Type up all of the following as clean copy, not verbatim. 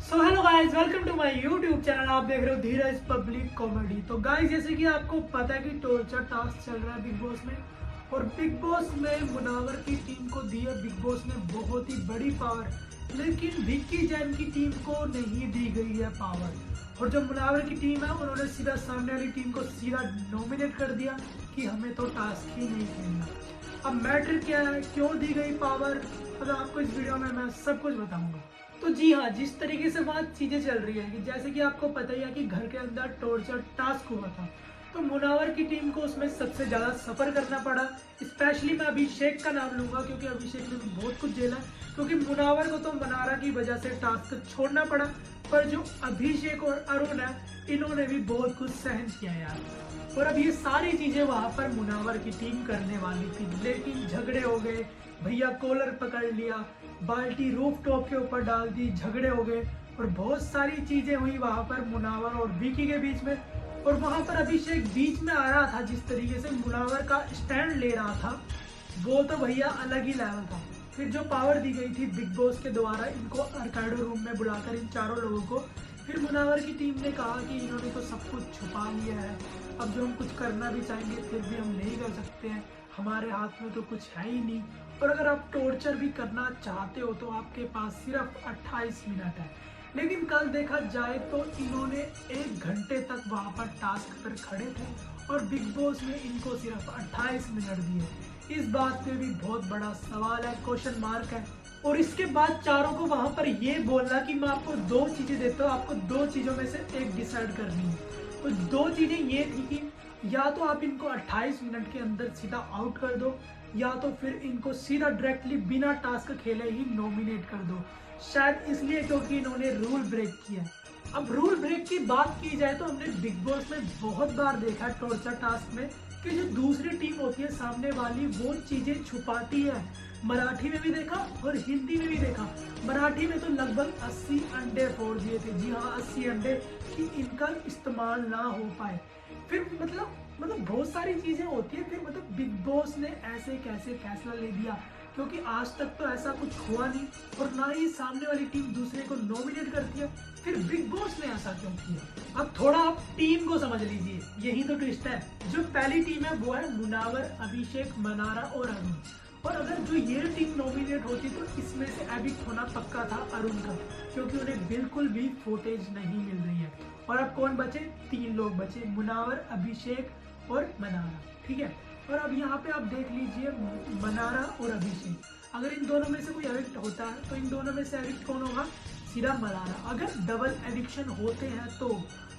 So hello guys, welcome to my YouTube channel. आप देख रहे हो धीरज पब्लिक कॉमेडी। तो गाइस, जैसे कि आपको पता है कि टॉर्चर टास्क चल रहा है बिग बॉस में, और बिग बॉस में मुनावर की टीम को दी है बिग बॉस ने बहुत ही बड़ी पावर, लेकिन विक्की जैन की टीम को नहीं दी गई है पावर। और जो मुनावर की टीम है उन्होंने सीधा सामने वाली टीम को सीधा नॉमिनेट कर दिया कि हमें तो टास्क ही नहीं खेलना। अब मैटर क्या है, क्यों दी गई पावर, मतलब आपको इस वीडियो में मैं सब कुछ बताऊंगा। तो जी हाँ, जिस तरीके से वहाँ चीज़ें चल रही है कि जैसे कि आपको पता ही है कि घर के अंदर टॉर्चर टास्क हुआ था, तो मुनावर की टीम को उसमें सबसे ज़्यादा सफ़र करना पड़ा। स्पेशली मैं अभिषेक का नाम लूँगा क्योंकि अभिषेक ने बहुत कुछ झेला, क्योंकि मुनावर को तो मनारा की वजह से टास्क छोड़ना पड़ा, पर जो अभिषेक और अरुण है इन्होंने भी बहुत कुछ सहन किया यार। और अब ये सारी चीज़ें वहाँ पर मुनावर की टीम करने वाली थी, लेकिन झगड़े हो गए, भैया कॉलर पकड़ लिया, बाल्टी रूफ टॉप के ऊपर डाल दी, झगड़े हो गए और बहुत सारी चीजें हुई वहां पर मुनावर और विकी के बीच में। और वहां पर अभिषेक बीच में आ रहा था, जिस तरीके से मुनावर का स्टैंड ले रहा था वो तो भैया अलग ही लेवल था। फिर जो पावर दी गई थी बिग बॉस के द्वारा इनको अर्काडो रूम में बुलाकर इन चारों लोगों को, फिर मुनावर की टीम ने कहा कि इन्होंने तो सब कुछ छुपा लिया है, अब जो हम कुछ करना भी चाहेंगे फिर भी हम नहीं कर सकते हैं, हमारे हाथ में तो कुछ है ही नहीं। और अगर आप टॉर्चर भी करना चाहते हो तो आपके पास सिर्फ 28 मिनट है। लेकिन कल देखा जाए तो इन्होंने 1 घंटे तक वहां पर टास्क पर खड़े थे और बिग बॉस ने इनको सिर्फ 28 मिनट दिए। इस बात पे भी बहुत बड़ा सवाल है, क्वेश्चन मार्क है। और इसके बाद चारों को वहां पर ये बोलना कि मैं आपको 2 चीजें देता हूँ, आपको 2 चीजों में से एक डिसाइड करनी है। तो 2 चीजें ये थी कि या तो आप इनको 28 मिनट के अंदर सीधा आउट कर दो, या तो फिर इनको सीधा डायरेक्टली बिना टास्क खेले ही नॉमिनेट कर दो। शायद इसलिए क्योंकि इन्होंने रूल ब्रेक किया। अब रूल ब्रेक की बात की जाए तो हमने बिग बॉस में बहुत बार देखा टॉर्चर टास्क में कि जो दूसरी टीम होती है सामने वाली वो चीजें छुपाती है। मराठी में भी देखा और हिंदी में भी देखा। मराठी में तो लगभग 80 अंडे फोड़ दिए थे, जी हाँ 80 अंडे, कि इनका इस्तेमाल ना हो पाए। फिर मतलब बहुत सारी चीजें होती है। फिर मतलब बिग बॉस ने ऐसे कैसे फैसला ले दिया, क्योंकि आज तक तो ऐसा कुछ हुआ नहीं और ना ही सामने वाली टीम दूसरे को नॉमिनेट करती है। फिर बिग बॉस ने ऐसा क्यों किया? अब थोड़ा आप टीम को समझ लीजिए, यही तो ट्विस्ट है। जो पहली टीम है वो है मुनावर, अभिषेक, मनारा और अरुण। और अगर जो ये टीम नॉमिनेट होती तो इसमें से एविक्ट होना पक्का था अरुण का, क्योंकि उन्हें बिल्कुल भी फुटेज नहीं मिल रही है। और अब कौन बचे? 3 लोग बचे, मुनावर, अभिषेक और मनारा, ठीक है। और अब यहाँ पे आप देख लीजिए मनारा और अभिषेक, अगर इन दोनों में से कोई एविक्ट होता है तो इन दोनों में से एविक्ट कौन होगा? सीधा मनारा। अगर डबल एविक्शन होते हैं तो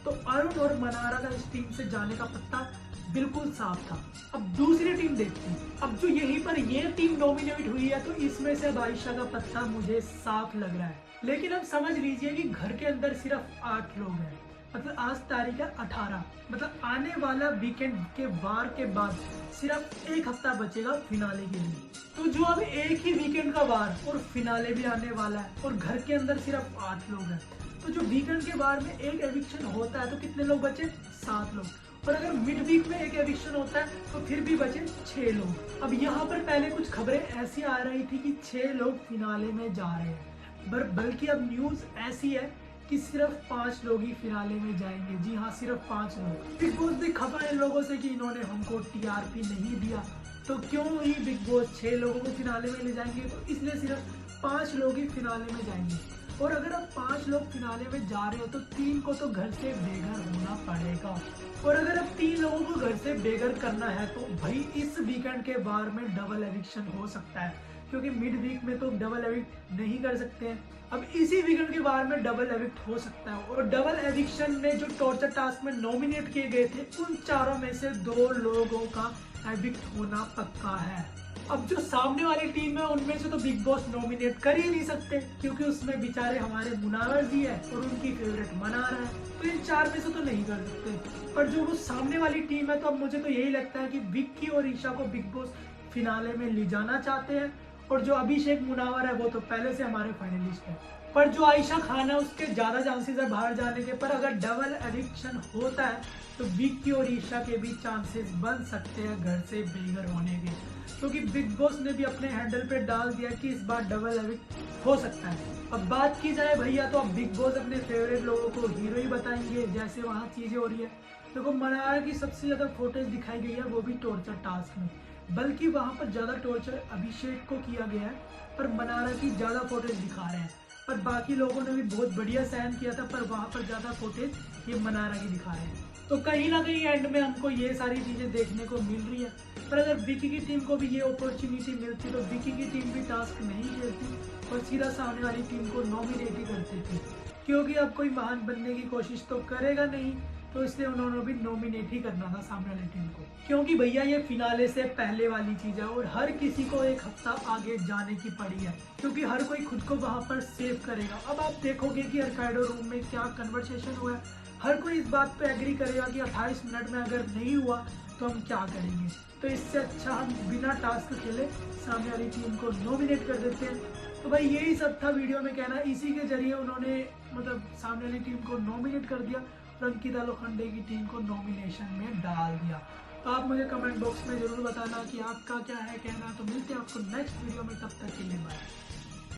अरुण और मनारा का इस टीम से जाने का पत्ता बिल्कुल साफ था। अब दूसरी टीम देखते हैं। अब जो यहीं पर ये टीम नॉमिनेट हुई है तो इसमें से अब आयशा का पत्ता मुझे साफ लग रहा है। लेकिन अब समझ लीजिए कि घर के अंदर सिर्फ 8 लोग हैं, मतलब आज तारीख है 18, मतलब आने वाला वीकेंड के वार के बाद सिर्फ 1 हफ्ता बचेगा फिनाले के लिए। तो जो अब एक ही वीकेंड का वार और फिनाले भी आने वाला है और घर के अंदर सिर्फ 8 लोग हैं, तो जो वीकेंड के वार में एक एविक्शन होता है तो कितने लोग बचे? 7 लोग। और अगर मिड वीक में एक एविक्शन होता है तो फिर भी बचे 6 लोग। अब यहाँ पर पहले कुछ खबरें ऐसी आ रही थी कि 6 लोग फिनाले में जा रहे हैं, बल्कि अब न्यूज ऐसी है कि सिर्फ 5 लोग ही फिनाले में जाएंगे। जी हाँ, सिर्फ 5 लोग। बिग बॉस भी खबर इन लोगों से कि इन्होंने हमको टीआरपी नहीं दिया, तो क्यों ही बिग बॉस 6 लोगों को फिनाले में ले जाएंगे, तो इसलिए सिर्फ 5 लोग ही फिनाले में जाएंगे। और अगर अब 5 लोग फिनाले में जा रहे हो तो 3 को तो घर से बेघर होना पड़ेगा। और अगर अब 3 लोगों को घर से बेघर करना है तो भाई इस वीकेंड के बार में डबल एविक्शन हो सकता है, क्योंकि मिड वीक में तो डबल एविक्ट नहीं कर सकते हैं। अब इसी वीकेंड के बार में डबल एविक्ट हो सकता है। और डबल एविक्शन में जो टॉर्चर टास्क में नॉमिनेट किए गए थे उन चारों में से 2 लोगों का एविक्ट होना पक्का है। अब जो सामने वाली टीम है उनमें से तो बिग बॉस नॉमिनेट कर ही नहीं सकते, क्योंकि उसमें बेचारे हमारे मुनावर जी है और उनकी फेवरेट मनारा है, तो इन 4 में से तो नहीं कर सकते। पर जो वो सामने वाली टीम है तो अब मुझे तो यही लगता है कि विक्की और ईशा को बिग बॉस फिनाले में ले जाना चाहते हैं। और जो अभिषेक, मुनावर है वो तो पहले से हमारे फाइनलिस्ट है। पर जो आयशा खान है उसके ज़्यादा चांसेस है बाहर जाने के। पर अगर डबल एविक्शन होता है तो विक्की और ईशा के भी चांसेस बन सकते हैं घर से बेघर होने के, क्योंकि बिग बॉस ने भी अपने हैंडल पे डाल दिया कि इस बार डबल एविक्ट हो सकता है। अब बात की जाए भैया तो अब बिग बॉस अपने फेवरेट लोगों को हीरो ही बताएंगे जैसे वहाँ चीज़ें हो रही है। देखो मनारा की सबसे ज़्यादा फुटेज दिखाई गई है वो भी टॉर्चर टास्क में, बल्कि वहाँ पर ज़्यादा टॉर्चर अभिषेक को किया गया है पर मनारा की ज़्यादा फुटेज दिखा रहे हैं। पर बाकी लोगों ने भी बहुत बढ़िया सहन किया था, पर वहाँ पर ज़्यादा फुटेज ये मनारा की दिखा रहे हैं। तो कहीं ना कहीं एंड में हमको ये सारी चीज़ें देखने को मिल रही है। पर अगर विकी की टीम को भी ये अपॉर्चुनिटी मिलती तो विकी की टीम भी टास्क नहीं खेलती और सीधा सामने वाली टीम को नॉमिनेट ही करती थी, क्योंकि अब कोई महान बनने की कोशिश तो करेगा नहीं, तो इसलिए उन्होंने भी नॉमिनेट ही करना था सामने वाली टीम को। क्योंकि भैया ये फिनाले से पहले वाली चीज़ है और हर किसी को एक हफ्ता आगे जाने की पड़ी है, क्योंकि हर कोई खुद को वहाँ पर सेव करेगा। अब आप देखोगे कि अर्काइडो रूम में क्या कन्वर्सेशन हुआ है, हर कोई इस बात पे एग्री करेगा कि 28 मिनट में अगर नहीं हुआ तो हम क्या करेंगे। तो इससे अच्छा हम बिना टास्क खेले सामने वाली टीम को नॉमिनेट कर देते हैं। तो भाई यही सब था वीडियो में कहना, इसी के जरिए उन्होंने मतलब सामने वाली टीम को नॉमिनेट कर दिया और अंकिता लोखंडे की टीम को नॉमिनेशन में डाल दिया। तो आप मुझे कमेंट बॉक्स में जरूर बताना कि आपका क्या है कहना। तो मिलते हैं आपको नेक्स्ट वीडियो में, तब तक के लिए बाय।